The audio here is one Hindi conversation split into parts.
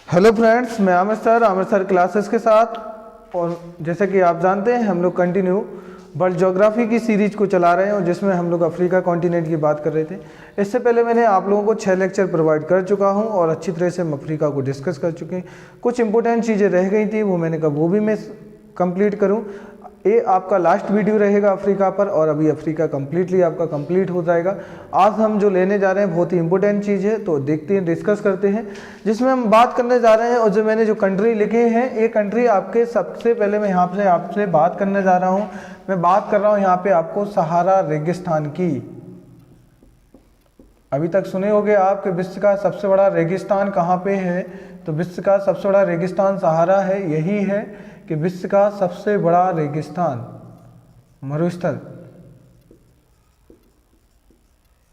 हेलो फ्रेंड्स, मैं आमिर सर क्लासेस के साथ। और जैसे कि आप जानते हैं हम लोग कंटिन्यू वर्ल्ड ज्योग्राफी की सीरीज को चला रहे हैं और जिसमें हम लोग अफ्रीका कॉन्टिनेंट की बात कर रहे थे। इससे पहले मैंने आप लोगों को 6 लेक्चर प्रोवाइड कर चुका हूं और अच्छी तरह से हम अफ्रीका को डिस्कस कर चुके हैं। कुछ इंपॉर्टेंट चीज़ें रह गई थी, वो मैंने कहा वो भी मैं कंप्लीट करूं। ये आपका लास्ट वीडियो रहेगा अफ्रीका पर और अभी अफ्रीका कम्प्लीटली आपका कंप्लीट हो जाएगा। आज हम जो लेने जा रहे हैं बहुत ही इंपॉर्टेंट चीज़ है, तो देखते हैं, डिस्कस करते हैं, जिसमें हम बात करने जा रहे हैं। और जो मैंने जो कंट्री लिखे हैं, ये कंट्री आपके सबसे पहले मैं यहाँ से आपसे बात करने जा रहा हूँ। मैं बात कर रहा हूँ यहाँ पे आपको सहारा रेगिस्तान की। अभी तक सुने होंगे आप कि विश्व का सबसे बड़ा रेगिस्तान कहाँ पे है, तो विश्व का सबसे बड़ा रेगिस्तान सहारा है। यही है कि विश्व का सबसे बड़ा रेगिस्तान मरुस्थल,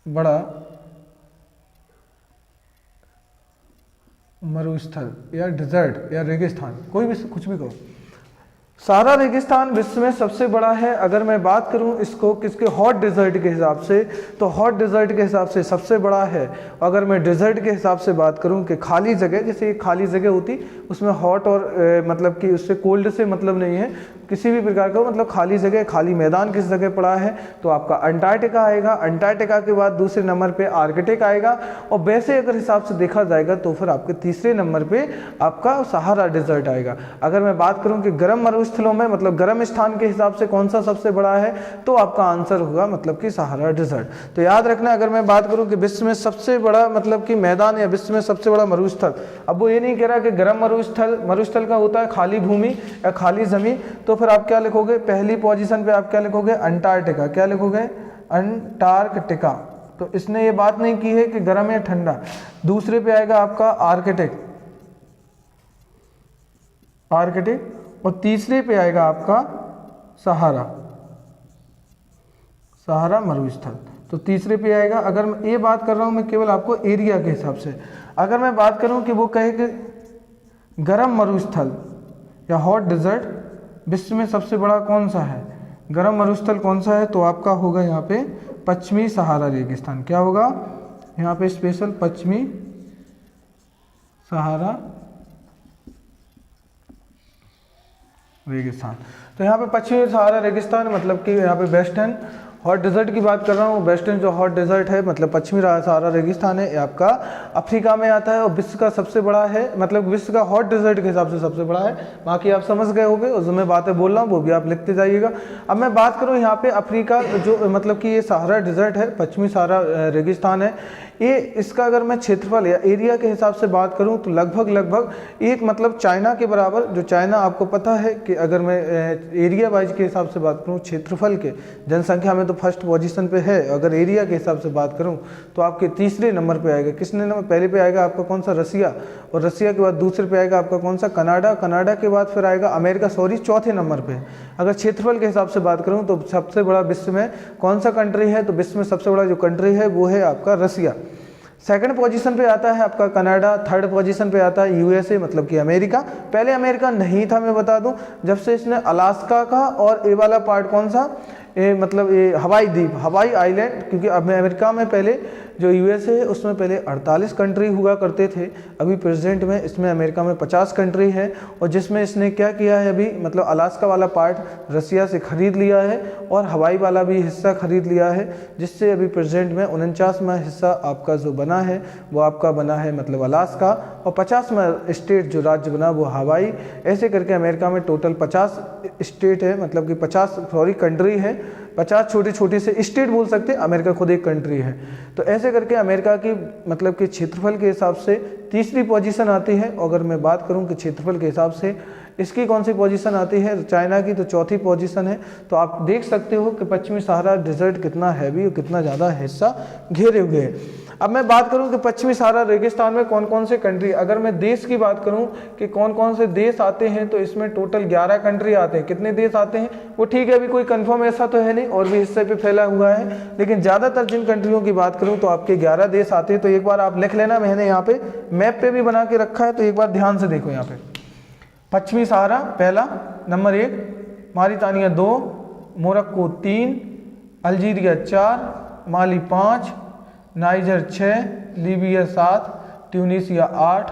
बड़ा मरुस्थल या डिजर्ट या रेगिस्तान, कोई भी कुछ भी कहो। सहारा रेगिस्तान विश्व में सबसे बड़ा है। अगर मैं बात करूं इसको किसके हॉट डिजर्ट के हिसाब से, तो हॉट डिजर्ट के हिसाब से सबसे बड़ा है। अगर मैं डिजर्ट के हिसाब से बात करूं कि खाली जगह, जैसे खाली जगह होती उसमें हॉट और मतलब कि उससे कोल्ड से मतलब नहीं है, किसी भी प्रकार का मतलब खाली जगह, खाली मैदान किस जगह पड़ा है, तो आपका अंटार्कटिका आएगा। अंटार्कटिका के बाद दूसरे नंबर पे आर्कटिक आएगा। और वैसे अगर हिसाब से देखा जाएगा तो फिर आपके तीसरे नंबर पे आपका सहारा डिजर्ट आएगा। अगर मैं बात करूं कि गर्म मरुस्थलों में मतलब गर्म स्थान के हिसाब से कौन सा सबसे बड़ा है, तो आपका आंसर होगा मतलब कि सहारा डिजर्ट। तो याद रखना, अगर मैं बात करूं कि विश्व में सबसे बड़ा मतलब कि मैदान या विश्व में सबसे बड़ा मरुस्थल, अब वो ये नहीं कह रहा कि गर्म मरुस्थल का होता है खाली भूमि या खाली जमीन, तो फिर आप क्या लिखोगे, पहली पोजीशन पे आप क्या लिखोगे, अंटार्कटिका। क्या लिखोगे, अंटार्कटिका। तो इसने ये बात नहीं की है कि गर्म या ठंडा। दूसरे पे आएगा आपका आर्कटिक, और तीसरे पे आएगा आपका सहारा मरुस्थल। तो तीसरे पे आएगा। अगर मैं ये बात कर रहा हूं मैं केवल आपको एरिया के हिसाब से, अगर मैं बात करूं कि वो कहे कि गर्म मरुस्थल या हॉट डिजर्ट विश्व में सबसे बड़ा कौन सा है, गर्म मरुस्थल कौन सा है, तो आपका होगा यहाँ पे पश्चिमी सहारा रेगिस्तान। क्या होगा यहाँ पे स्पेशल, पश्चिमी सहारा रेगिस्तान। तो यहाँ पे पश्चिमी सहारा रेगिस्तान मतलब कि यहाँ पे वेस्टर्न हॉट डिजर्ट की बात कर रहा हूँ। वेस्टर्न जो हॉट डिजर्ट है मतलब पश्चिमी सहारा रेगिस्तान है, ये आपका अफ्रीका में आता है और विश्व का सबसे बड़ा है, मतलब विश्व का हॉट डिजर्ट के हिसाब से सबसे बड़ा है। बाकी आप समझ गए होंगे और जो मैं बातें बोल रहा हूँ वो भी आप लिखते जाइएगा। अब मैं बात करूँ यहाँ पे अफ्रीका जो मतलब कि ये सहारा डिजर्ट है, पश्चिमी सहारा रेगिस्तान है, ये इसका अगर मैं क्षेत्रफल या एरिया के हिसाब से बात करूं तो लगभग एक मतलब चाइना के बराबर, जो चाइना आपको पता है कि अगर मैं एरिया वाइज के हिसाब से बात करूं, क्षेत्रफल के जनसंख्या में तो फर्स्ट पोजीशन पे है। अगर एरिया के हिसाब से बात करूं तो आपके तीसरे नंबर पे आएगा, किसने नंबर, पहले पे आएगा आपका कौन सा, रसिया, और रसिया के बाद दूसरे पे आएगा आपका कौन सा, कनाडा, कनाडा के बाद फिर आएगा अमेरिका, चौथे नंबर पे। अगर क्षेत्रफल के हिसाब से बात करूं तो सबसे बड़ा विश्व में कौन सा कंट्री है, तो विश्व में सबसे बड़ा जो कंट्री है वो है आपका रसिया। सेकंड पोजीशन पे आता है आपका कनाडा, थर्ड पोजीशन पे आता है यूएसए मतलब कि अमेरिका। पहले अमेरिका नहीं था, मैं बता दूं, जब से इसने अलास्का का और ये वाला पार्ट कौन सा, ये मतलब ये हवाई द्वीप, हवाई आइलैंड, क्योंकि अब अमेरिका में पहले जो यूएसए है उसमें पहले 48 कंट्री हुआ करते थे, अभी प्रेजेंट में इसमें अमेरिका में 50 कंट्री है। और जिसमें इसने क्या किया है अभी, मतलब अलास्का वाला पार्ट रसिया से खरीद लिया है और हवाई वाला भी हिस्सा खरीद लिया है, जिससे अभी प्रेजेंट में 49वां हिस्सा आपका जो बना है वो आपका बना है मतलब अलास्का, और 50वां स्टेट जो राज्य बना वो हवाई। ऐसे करके अमेरिका में टोटल 50 स्टेट है, मतलब कि 50 कंट्री है, 50 छोटे छोटे से स्टेट बोल सकते हैं, अमेरिका खुद एक कंट्री है। तो ऐसे करके अमेरिका की मतलब कि क्षेत्रफल के हिसाब से तीसरी पोजीशन आती है। अगर मैं बात करूं कि क्षेत्रफल के हिसाब से इसकी कौन सी पोजीशन आती है, चाइना की तो चौथी पोजीशन है। तो आप देख सकते हो कि पश्चिमी सहारा डिजर्ट कितना हैवी और कितना ज़्यादा हिस्सा घेरे हुए है। अब मैं बात करूं कि पश्चिमी सहारा रेगिस्तान में कौन कौन से कंट्री, अगर मैं देश की बात करूं कि कौन कौन से देश आते हैं, तो इसमें टोटल 11 कंट्री आते हैं। कितने देश आते हैं वो ठीक है, अभी कोई कंफर्म ऐसा तो है नहीं, और भी हिस्से पे फैला हुआ है, लेकिन ज़्यादातर जिन कंट्रियों की बात करूं तो आपके 11 देश आते हैं। तो एक बार आप लिख लेना, मैंने यहाँ पे मैप पे भी बना के रखा है, तो एक बार ध्यान से देखो। यहाँ पे पश्चिमी सहारा पहला, नंबर 1 मॉरिटानिया 2, मोरक्को 3, अल्जीरिया 4, माली 5, नाइजर 6, लीबिया 7, ट्यूनीसिया 8,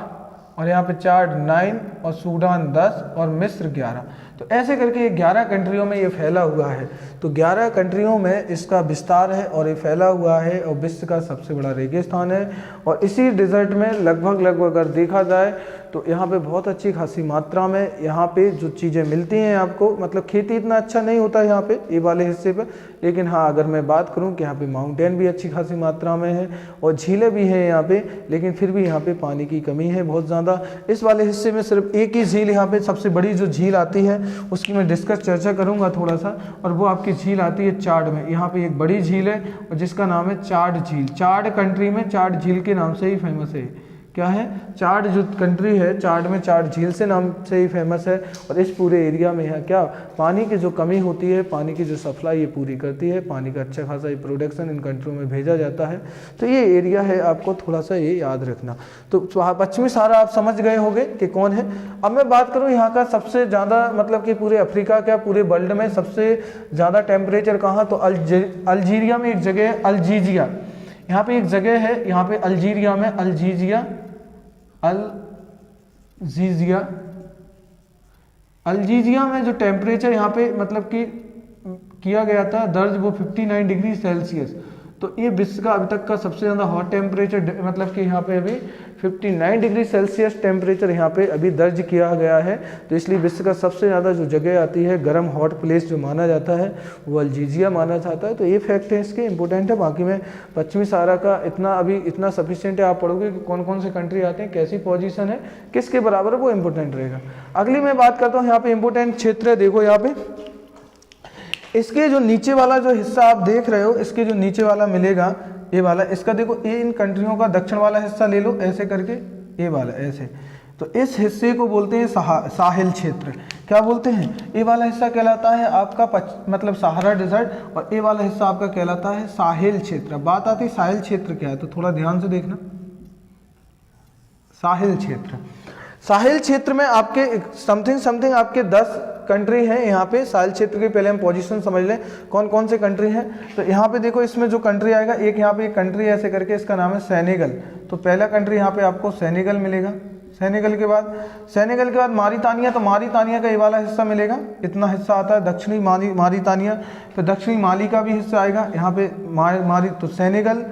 और यहाँ पे चाड 9 और सूडान 10 और मिस्र 11। तो ऐसे करके ये 11 कंट्रियों में ये फैला हुआ है। तो 11 कंट्रियों में इसका विस्तार है और ये फैला हुआ है और विश्व का सबसे बड़ा रेगिस्तान है। और इसी डिज़र्ट में लगभग अगर देखा जाए तो यहाँ पे बहुत अच्छी खासी मात्रा में यहाँ पे जो चीज़ें मिलती हैं आपको, मतलब खेती इतना अच्छा नहीं होता है यहाँ पे ये वाले हिस्से पे, लेकिन हाँ अगर मैं बात करूँ कि यहाँ पे माउंटेन भी अच्छी खासी मात्रा में है और झीलें भी हैं यहाँ पे, लेकिन फिर भी यहाँ पे पानी की कमी है बहुत ज़्यादा। इस वाले हिस्से में सिर्फ एक ही झील यहाँ पे सबसे बड़ी जो झील आती है उसकी मैं चर्चा करूँगा थोड़ा सा, और वो आपकी झील आती है चाड में। यहाँ पे एक बड़ी झील है और जिसका नाम है चाड झील। चाड कंट्री में चाड झील के नाम से ही फेमस है। क्या है? चाड जो कंट्री है, चाड में चाड झील से नाम से ही फेमस है। और इस पूरे एरिया में है क्या, पानी की जो कमी होती है, पानी की जो सप्लाई ये पूरी करती है। पानी का अच्छा खासा ये प्रोडक्शन इन कंट्रियों में भेजा जाता है। तो ये एरिया है, आपको थोड़ा सा ये याद रखना। तो पश्चिमी सहारा आप समझ गए होंगे कि कौन है। अब मैं बात करूँ यहाँ का सबसे ज़्यादा, मतलब कि पूरे अफ्रीका क्या पूरे वर्ल्ड में सबसे ज़्यादा टेम्परेचर कहाँ, तो अल्जीरिया में एक जगह है अल्जीजिया। यहाँ पे एक जगह है, यहाँ पे अल्जीरिया में अल्जीजिया में जो टेम्परेचर यहाँ पे मतलब कि किया गया था दर्ज, वो 59 डिग्री सेल्सियस। तो ये विश्व का अभी तक का सबसे ज़्यादा हॉट टेम्परेचर, मतलब कि यहाँ पे अभी 59 डिग्री सेल्सियस टेम्परेचर यहाँ पे अभी दर्ज किया गया है। तो इसलिए विश्व का सबसे ज़्यादा जो जगह आती है गर्म हॉट प्लेस जो माना जाता है वो अल्जीजिया माना जाता है। तो ये फैक्ट है इसके, इंपॉर्टेंट है। बाकी में पश्चिमी सहारा का इतना सफिशिएंट है, आप पढ़ोगे कि कौन कौन से कंट्री आते हैं, कैसी पोजीशन है, किसके बराबर है, वो इंपॉर्टेंट रहेगा। अगली मैं बात करता हूँ यहाँ पे इंपॉर्टेंट क्षेत्र है, देखो यहाँ पे इसके जो नीचे वाला जो हिस्सा आप देख रहे हो, इसके जो नीचे वाला मिलेगा ये वाला, इसका देखो ये इन कंट्रियों का दक्षिण वाला हिस्सा ले लो ऐसे करके, ये वाला ऐसे। तो इस हिस्से को बोलते हैं साहिल क्षेत्र। क्या बोलते हैं? ये वाला हिस्सा कहलाता है आपका मतलब सहारा डिजर्ट, और ये वाला हिस्सा आपका कहलाता है साहिल क्षेत्र। बात आती है साहिल क्षेत्र क्या है, तो थोड़ा ध्यान से देखना। साहिल क्षेत्र, साहिल क्षेत्र में आपके समथिंग आपके 10 कंट्री हैं यहाँ पे साहिल क्षेत्र के। पहले हम पोजीशन समझ लें कौन कौन से कंट्री हैं। तो यहाँ पे देखो, इसमें जो कंट्री आएगा, एक यहाँ पे एक कंट्री ऐसे करके, इसका नाम है सेनेगल। तो पहला कंट्री यहाँ पे आपको सेनेगल मिलेगा। सेनेगल के बाद मारितानिया। तो मारितानिया का ये वाला हिस्सा मिलेगा, इतना हिस्सा आता है दक्षिणी मारितानिया। फिर दक्षिणी माली का भी हिस्सा आएगा यहाँ पे तो सेनेगल,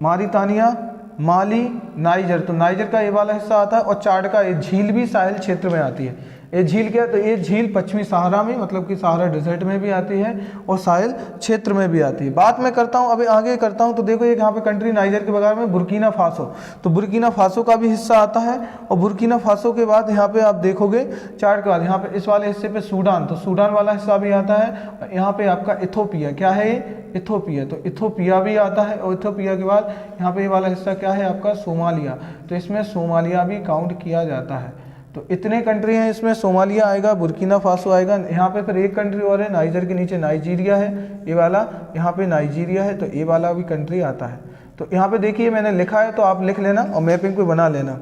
मारितानिया, माली, नाइजर। तो नाइजर का ये वाला हिस्सा आता है। और चाड का ये झील भी साहिल क्षेत्र में आती है। ये झील क्या है, तो ये झील पश्चिमी सहारा में, मतलब कि सहारा डिजर्ट में भी आती है और साहिल क्षेत्र में भी आती है। बात मैं करता हूँ, अभी आगे करता हूँ। तो देखो एक यहाँ पे कंट्री नाइजर के बगल में बुर्किना फासो। तो बुर्किना फासो का भी हिस्सा आता है। और बुर्किना फासो के बाद यहाँ पे आप देखोगे चाड के बाद यहाँ पे इस वाले हिस्से पे सूडान, तो सूडान वाला हिस्सा भी आता है। यहाँ पे आपका इथोपिया, क्या है ये? इथोपिया। तो इथोपिया भी आता है। और इथोपिया के बाद यहाँ पे ये वाला हिस्सा क्या है आपका? सोमालिया। तो इसमें सोमालिया भी काउंट किया जाता है। तो इतने कंट्री हैं इसमें, सोमालिया आएगा, बुर्किना फासो आएगा। यहाँ पे फिर एक कंट्री और है, नाइजर के नीचे नाइजीरिया है, ये वाला यहाँ पे नाइजीरिया है। तो ये वाला भी कंट्री आता है। तो यहाँ पे देखिए मैंने लिखा है, तो आप लिख लेना और मैपिंग पे बना लेना।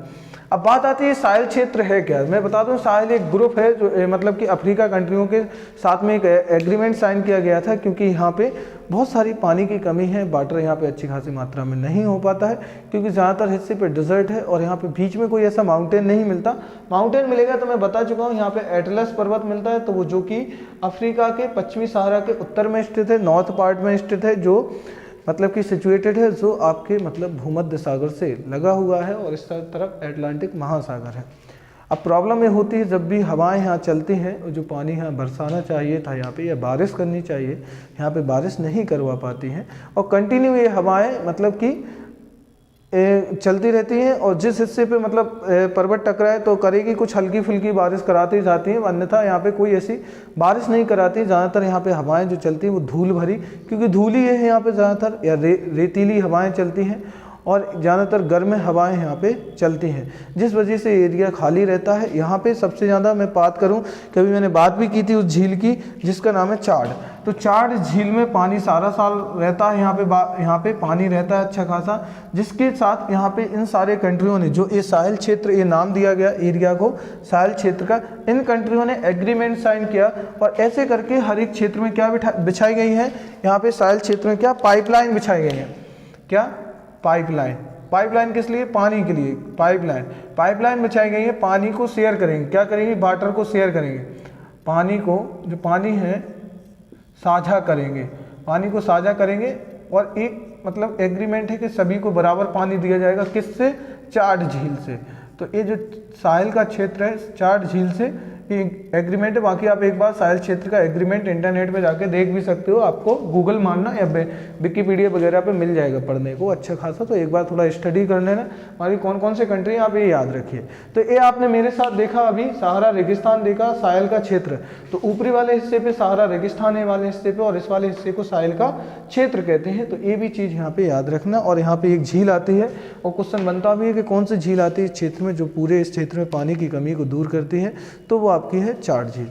अब बात आती है साहिल क्षेत्र है क्या। मैं बता दूं, साहिल एक ग्रुप है जो मतलब कि अफ्रीका कंट्रियों के साथ में एक एग्रीमेंट साइन किया गया था, क्योंकि यहाँ पे बहुत सारी पानी की कमी है। वाटर यहाँ पे अच्छी खासी मात्रा में नहीं हो पाता है, क्योंकि ज़्यादातर हिस्से पे डिजर्ट है और यहाँ पे बीच में कोई ऐसा माउंटेन नहीं मिलता। माउंटेन मिलेगा तो मैं बता चुका हूँ, यहाँ पे एटलस पर्वत मिलता है। तो वो जो कि अफ्रीका के पश्चिमी सहारा के उत्तर में स्थित है, नॉर्थ पार्ट में स्थित है, जो मतलब कि सिचुएटेड है, जो आपके मतलब भूमध्य सागर से लगा हुआ है और इस तरफ अटलांटिक महासागर है। अब प्रॉब्लम ये होती है, जब भी हवाएं यहाँ चलती हैं, जो पानी यहाँ बरसाना चाहिए था यहाँ पे, या बारिश करनी चाहिए, यहाँ पे बारिश नहीं करवा पाती हैं। और कंटिन्यू ये हवाएं मतलब कि चलती रहती हैं। और जिस हिस्से पे मतलब पर्वत टकराए तो करेगी, कुछ हल्की फुल्की बारिश कराती जाती हैं, अन्यथा यहाँ पे कोई ऐसी बारिश नहीं कराती। ज़्यादातर यहाँ पे हवाएं जो चलती हैं वो धूल भरी, क्योंकि धूल ही है यहाँ पे ज़्यादातर, या रेतीली हवाएं चलती हैं और ज़्यादातर गर्म हवाएं यहाँ पे चलती हैं, जिस वजह से एरिया खाली रहता है। यहाँ पे सबसे ज़्यादा मैं बात करूँ, कभी मैंने बात भी की थी उस झील की जिसका नाम है चाड। तो चाड झील में पानी सारा साल रहता है, यहाँ पे पानी रहता है अच्छा खासा, जिसके साथ यहाँ पे इन सारे कंट्रियों ने जो ये साहिल क्षेत्र, ये नाम दिया गया एरिया को साहिल क्षेत्र का, इन कंट्रियों ने एग्रीमेंट साइन किया। और ऐसे करके हर एक क्षेत्र में क्या बिछाई गई है, यहाँ पे साहिल क्षेत्र में क्या पाइपलाइन बिछाई गई है, क्या पाइपलाइन। पाइपलाइन किस लिए? पानी के लिए। पाइपलाइन बिछाई गई है, पानी को शेयर करेंगे, क्या करेंगे? वाटर को शेयर करेंगे, पानी को, जो पानी है साझा करेंगे, पानी को साझा करेंगे। और एक मतलब एग्रीमेंट है कि सभी को बराबर पानी दिया जाएगा, किससे? चाड झील से। तो ये जो साहिल का क्षेत्र है चाड झील से ये एग्रीमेंट है। बाकी आप एक बार साहिल क्षेत्र का एग्रीमेंट इंटरनेट पे जाके देख भी सकते हो, आपको गूगल मारना या विकिपीडिया वगैरह पे मिल जाएगा पढ़ने को अच्छा खासा। तो एक बार थोड़ा स्टडी कर लेना, हमारी कौन कौन से कंट्री आप ये याद रखिए। तो ये आपने मेरे साथ देखा अभी, सहारा रेगिस्तान देखा, साहिल का क्षेत्र। तो ऊपरी वाले हिस्से पे सहारा रेगिस्तान है वाले हिस्से पे, और इस वाले हिस्से को साहिल का क्षेत्र कहते हैं। तो ये भी चीज़ यहाँ पे याद रखना। और यहाँ पे एक झील आती है और क्वेश्चन बनता भी है कि कौन सी झील आती है इस क्षेत्र में जो पूरे इस क्षेत्र में पानी की कमी को दूर करती है, तो वो आपकी है चाड झील।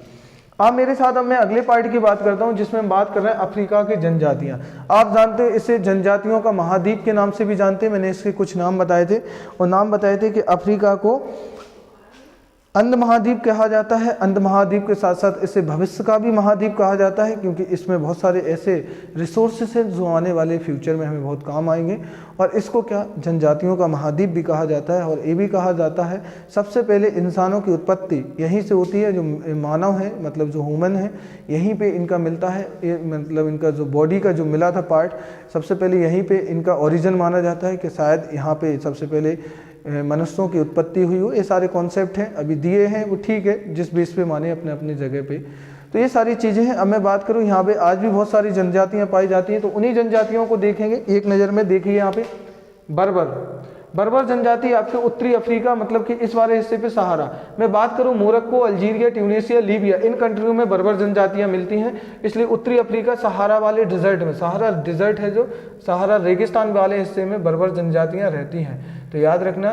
आप मेरे साथ, अब मैं अगले पार्ट की बात करता हूं जिसमें हम बात कर रहे हैं अफ्रीका की जनजातियां। आप जानते हैं इसे जनजातियों का महाद्वीप के नाम से भी जानते हैं, मैंने इसके कुछ नाम बताए थे, और नाम बताए थे कि अफ्रीका को अंध महाद्वीप कहा जाता है। अंध महाद्वीप के साथ साथ इसे भविष्य का भी महाद्वीप कहा जाता है, क्योंकि इसमें बहुत सारे ऐसे रिसोर्सेस हैं जो आने वाले फ्यूचर में हमें बहुत काम आएंगे। और इसको क्या जनजातियों का महाद्वीप भी कहा जाता है। और ये भी कहा जाता है सबसे पहले इंसानों की उत्पत्ति यहीं से होती है, जो मानव है मतलब जो ह्यूमन है यहीं पे इनका मिलता है। ये मतलब इनका जो बॉडी का जो मिला था पार्ट, सबसे पहले यहीं पे इनका ओरिजिन माना जाता है कि शायद यहाँ पे सबसे पहले मनुष्यों की उत्पत्ति हुई हो। ये सारे कॉन्सेप्ट हैं अभी दिए हैं, वो ठीक है जिस बेस पे माने अपने अपने जगह पे। तो ये सारी चीज़ें हैं। अब मैं बात करूँ यहाँ पे आज भी बहुत सारी जनजातियाँ पाई जाती हैं, तो उन्हीं जनजातियों को देखेंगे एक नज़र में। देखिए यहाँ पे बर्बर जनजाति आपके उत्तरी अफ्रीका मतलब कि इस वाले हिस्से पे सहारा। मैं बात करूँ मोरक्को, अल्जीरिया, ट्यूनीसिया, लीबिया, इन कंट्रियों में बर्बर जनजातियाँ मिलती हैं। इसलिए उत्तरी अफ्रीका सहारा वाले डिजर्ट में, सहारा डिजर्ट है जो सहारा रेगिस्तान वाले हिस्से में बर्बर जनजातियाँ रहती हैं। तो याद रखना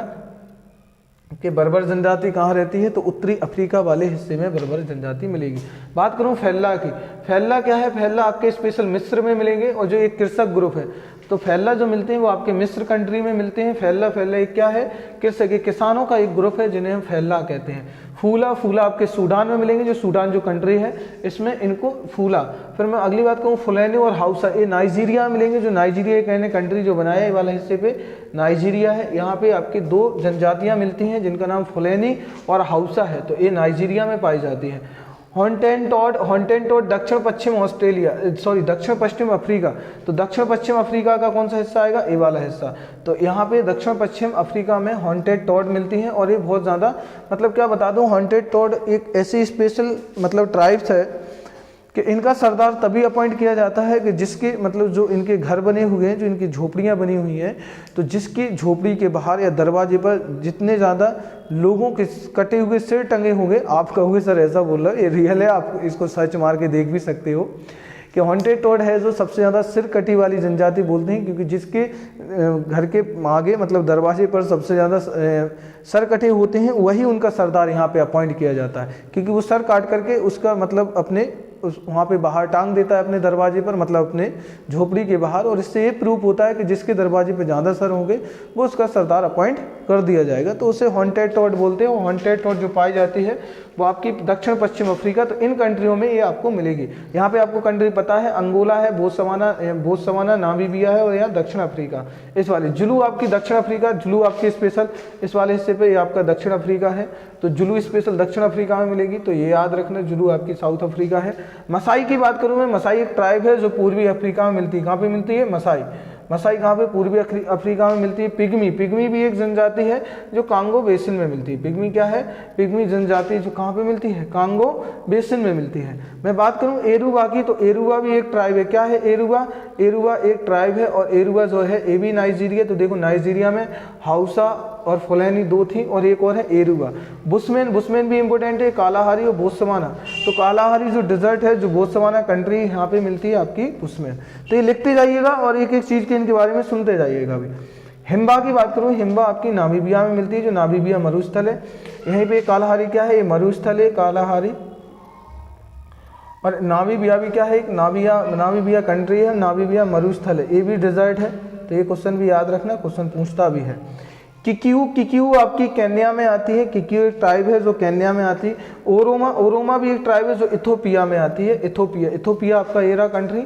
कि बर्बर जनजाति कहाँ रहती है, तो उत्तरी अफ्रीका वाले हिस्से में बर्बर जनजाति मिलेगी। बात करूँ फैल्ला की, फैल्ला क्या है? फैल्ला आपके स्पेशल मिस्र में मिलेंगे, और जो एक कृषक ग्रुप है तो फैल्ला जो मिलते हैं वो आपके मिस्र कंट्री में मिलते हैं। फैल्ला एक क्या है? कृषक, किसानों का एक ग्रुप है जिन्हें हम फैल्ला कहते हैं। फूला आपके सूडान में मिलेंगे, जो सूडान जो कंट्री है इसमें इनको फूला। फिर मैं अगली बात कहूँ फुलैनी और हाउसा, ये नाइजीरिया में मिलेंगे, जो नाइजीरिया कहने कंट्री जो बनाया है वाला हिस्से पे नाइजीरिया है। यहाँ पे आपकी दो जनजातियाँ मिलती हैं जिनका नाम फुलैनी और हाउसा है, तो ये नाइजीरिया में पाई जाती है। हॉन्टेनटोड दक्षिण पश्चिम दक्षिण पश्चिम अफ्रीका, तो दक्षिण पश्चिम अफ्रीका का कौन सा हिस्सा आएगा? ये वाला हिस्सा। तो यहाँ पे दक्षिण पश्चिम अफ्रीका में हॉन्टेड टॉड मिलती हैं, और ये बहुत ज़्यादा मतलब क्या बता दूँ, हॉन्टेड टॉड एक ऐसी स्पेशल मतलब ट्राइब्स है कि इनका सरदार तभी अपॉइंट किया जाता है कि जिसके मतलब जो इनके घर बने हुए हैं, जो इनकी झोपड़ियाँ बनी हुई हैं, तो जिसकी झोपड़ी के बाहर या दरवाजे पर जितने ज़्यादा लोगों के कटे हुए सिर टंगे होंगे, आप कहोगे सर ऐसा बोल रहा है, ये रियल है, आप इसको सर्च मार के देख भी सकते हो कि हॉन्टेड टॉड है जो सबसे ज़्यादा सिर कटी वाली जनजाति बोलते हैं, क्योंकि जिसके घर के आगे मतलब दरवाजे पर सबसे ज़्यादा सर कटे होते हैं, वही उनका सरदार यहाँ पे अपॉइंट किया जाता है, क्योंकि वो सर काट करके उसका मतलब अपने वहाँ पे बाहर टांग देता है अपने दरवाजे पर, मतलब अपने झोपड़ी के बाहर। और इससे ये प्रूफ होता है कि जिसके दरवाजे पे ज़्यादा सर होंगे वो उसका सरदार अपॉइंट कर दिया जाएगा, तो उसे हॉन्टेड टॉड बोलते हैं। हॉन्टेड टॉड जो पाई जाती है वो आपकी दक्षिण पश्चिम अफ्रीका, तो इन कंट्रियों में ये आपको मिलेगी। यहाँ पे आपको कंट्री पता है, अंगोला है, बोत्सवाना, नामीबिया है, और यहाँ दक्षिण अफ्रीका इस वाले। जुलू आपकी दक्षिण अफ्रीका, जुलू आपकी स्पेशल इस वाले हिस्से पे ये आपका दक्षिण अफ्रीका है, तो जुलू स्पेशल दक्षिण अफ्रीका में मिलेगी, तो ये याद रखना जुलू आपकी साउथ अफ्रीका है। मसाई की बात करूँ मैं, मसाई एक ट्राइब है जो पूर्वी अफ्रीका में मिलती है। कहाँ पे मिलती है? मसाई कहाँ पे? पूर्वी अफ्रीका में मिलती है। पिग्मी भी एक जनजाति है जो कांगो बेसिन में मिलती है। पिग्मी क्या है? पिग्मी जनजाति जो कहाँ पे मिलती है? कांगो बेसिन में मिलती है। मैं बात करूँ एरुवा की, तो एरुवा भी एक ट्राइब है। क्या है एरुवा? एरुवा एक ट्राइब है, और एरुवा जो है ये भी नाइजीरिया। तो देखो नाइजीरिया में हाउसा और फुलैनी दो थी, और एक और है एरुवा। बुशमैन भी इंपॉर्टेंट है, कालाहारी और बोत्सवाना। तो कालाहारी जो डिजर्ट है जो बोत्सवाना कंट्री यहाँ पे मिलती है आपकी बुशमैन। तो ये लिखते जाइएगा और एक एक चीज़ के इनके बारे में सुनते जाइएगा भी। हिम्बा की बात करूँ, हिम्बा आपकी नामीबिया में मिलती है, जो नामीबिया मरुस्थल है। यहीं पे कालाहारी क्या है? ये मरुस्थल है कालाहारी। और नामीबिया भी क्या है? एक नामीबिया कंट्री है, नामीबिया मरुस्थल है, ये भी डिजर्ट है। तो ये क्वेश्चन भी याद रखना, क्वेश्चन पूछता भी है। किकियू आपकी केन्या में आती है। किकियू एक ट्राइब है जो केन्या में आती है। ओरोमा भी एक ट्राइब है जो इथोपिया में आती है। इथोपिया आपका ये रहा कंट्री,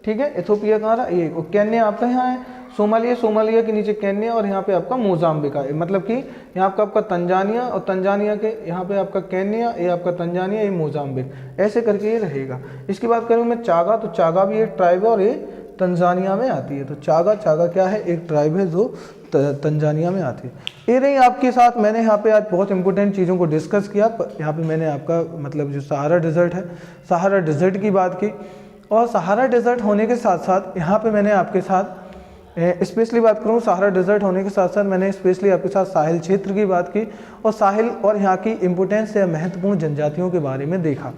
ठीक है। इथोपिया कहाँ रहा? ये केन्या आपका यहाँ है। सोमालिया, सोमालिया के नीचे केन्या और यहाँ पे आपका मोजाम्बिक है, मतलब कि यहाँ आपका तंजानिया और तंजानिया के यहाँ पे आपका केन्या, ये आपका तंजानिया, ये मोजाम्बिक, ऐसे करके ये रहेगा। इसकी बात करूँ मैं चागा, तो चागा भी एक ट्राइब है और ये तंजानिया में आती है। तो चागा, चागा क्या है, एक ट्राइब है जो तंजानिया में आती है। ये रही आपके साथ मैंने यहाँ पे आज बहुत इंपॉर्टेंट चीज़ों को डिस्कस किया। यहाँ पे मैंने आपका मतलब जो सहारा डेजर्ट है, सहारा डेजर्ट की बात की, और सहारा डेजर्ट होने के साथ साथ यहाँ पे मैंने आपके साथ स्पेशली बात करूँ, सहारा डेजर्ट होने के साथ साथ मैंने स्पेशली आपके साथ साहिल क्षेत्र की बात की और साहिल और यहाँ की इम्पोर्टेंस या महत्वपूर्ण जनजातियों के बारे में देखा।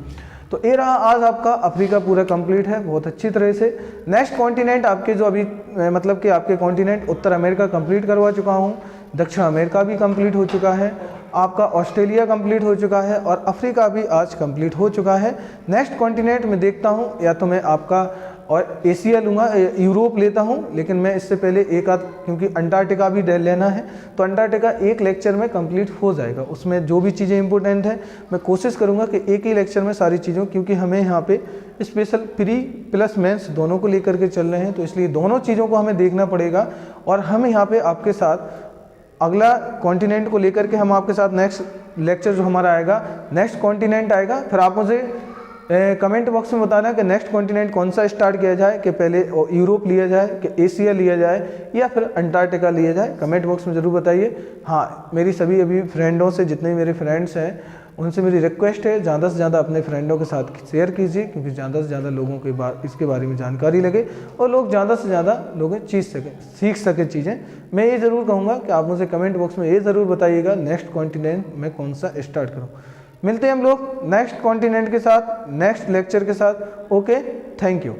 तो ये रहा आज आपका अफ्रीका पूरा कंप्लीट है बहुत अच्छी तरह से। नेक्स्ट कॉन्टिनेंट आपके जो अभी मतलब कि आपके कॉन्टिनेंट उत्तर अमेरिका कंप्लीट करवा चुका हूँ, दक्षिण अमेरिका भी कंप्लीट हो चुका है, आपका ऑस्ट्रेलिया कंप्लीट हो चुका है और अफ्रीका भी आज कंप्लीट हो चुका है। नेक्स्ट कॉन्टिनेंट में देखता हूँ या तो मैं आपका और एशिया लूँगा, यूरोप लेता हूँ, लेकिन मैं इससे पहले एक आध, क्योंकि अंटार्कटिका भी लेना है, तो अंटार्कटिका एक लेक्चर में कंप्लीट हो जाएगा। उसमें जो भी चीज़ें इंपॉर्टेंट है मैं कोशिश करूँगा कि एक ही लेक्चर में सारी चीज़ों, क्योंकि हमें यहाँ पे स्पेशल प्री प्लस मेंस दोनों को लेकर के चल रहे हैं, तो इसलिए दोनों चीज़ों को हमें देखना पड़ेगा। और हम यहाँ पे आपके साथ अगला कॉन्टिनेंट को लेकर के हम आपके साथ नेक्स्ट लेक्चर जो हमारा आएगा, नेक्स्ट कॉन्टिनेंट आएगा। फिर आप मुझे कमेंट बॉक्स में बताना कि नेक्स्ट कॉन्टिनेंट कौन सा स्टार्ट किया जाए, कि पहले यूरोप लिया जाए, कि एशिया लिया जाए या फिर अंटार्कटिका लिया जाए। कमेंट बॉक्स में ज़रूर बताइए। हाँ, मेरी सभी अभी फ्रेंडों से, जितने मेरे फ्रेंड्स हैं उनसे मेरी रिक्वेस्ट है ज़्यादा से ज़्यादा अपने फ्रेंडों के साथ शेयर कीजिए, क्योंकि ज़्यादा से ज़्यादा लोगों के इसके बारे में जानकारी लगे और लोग ज़्यादा से ज़्यादा लोग सीख सके चीज़ें। मैं ये ज़रूर कहूँगा कि आप मुझे कमेंट बॉक्स में ये ज़रूर बताइएगा नेक्स्ट कॉन्टिनेंट में कौन सा स्टार्ट करूँ। मिलते हैं हम लोग नेक्स्ट कॉन्टिनेंट के साथ, नेक्स्ट लेक्चर के साथ। Okay, thank you.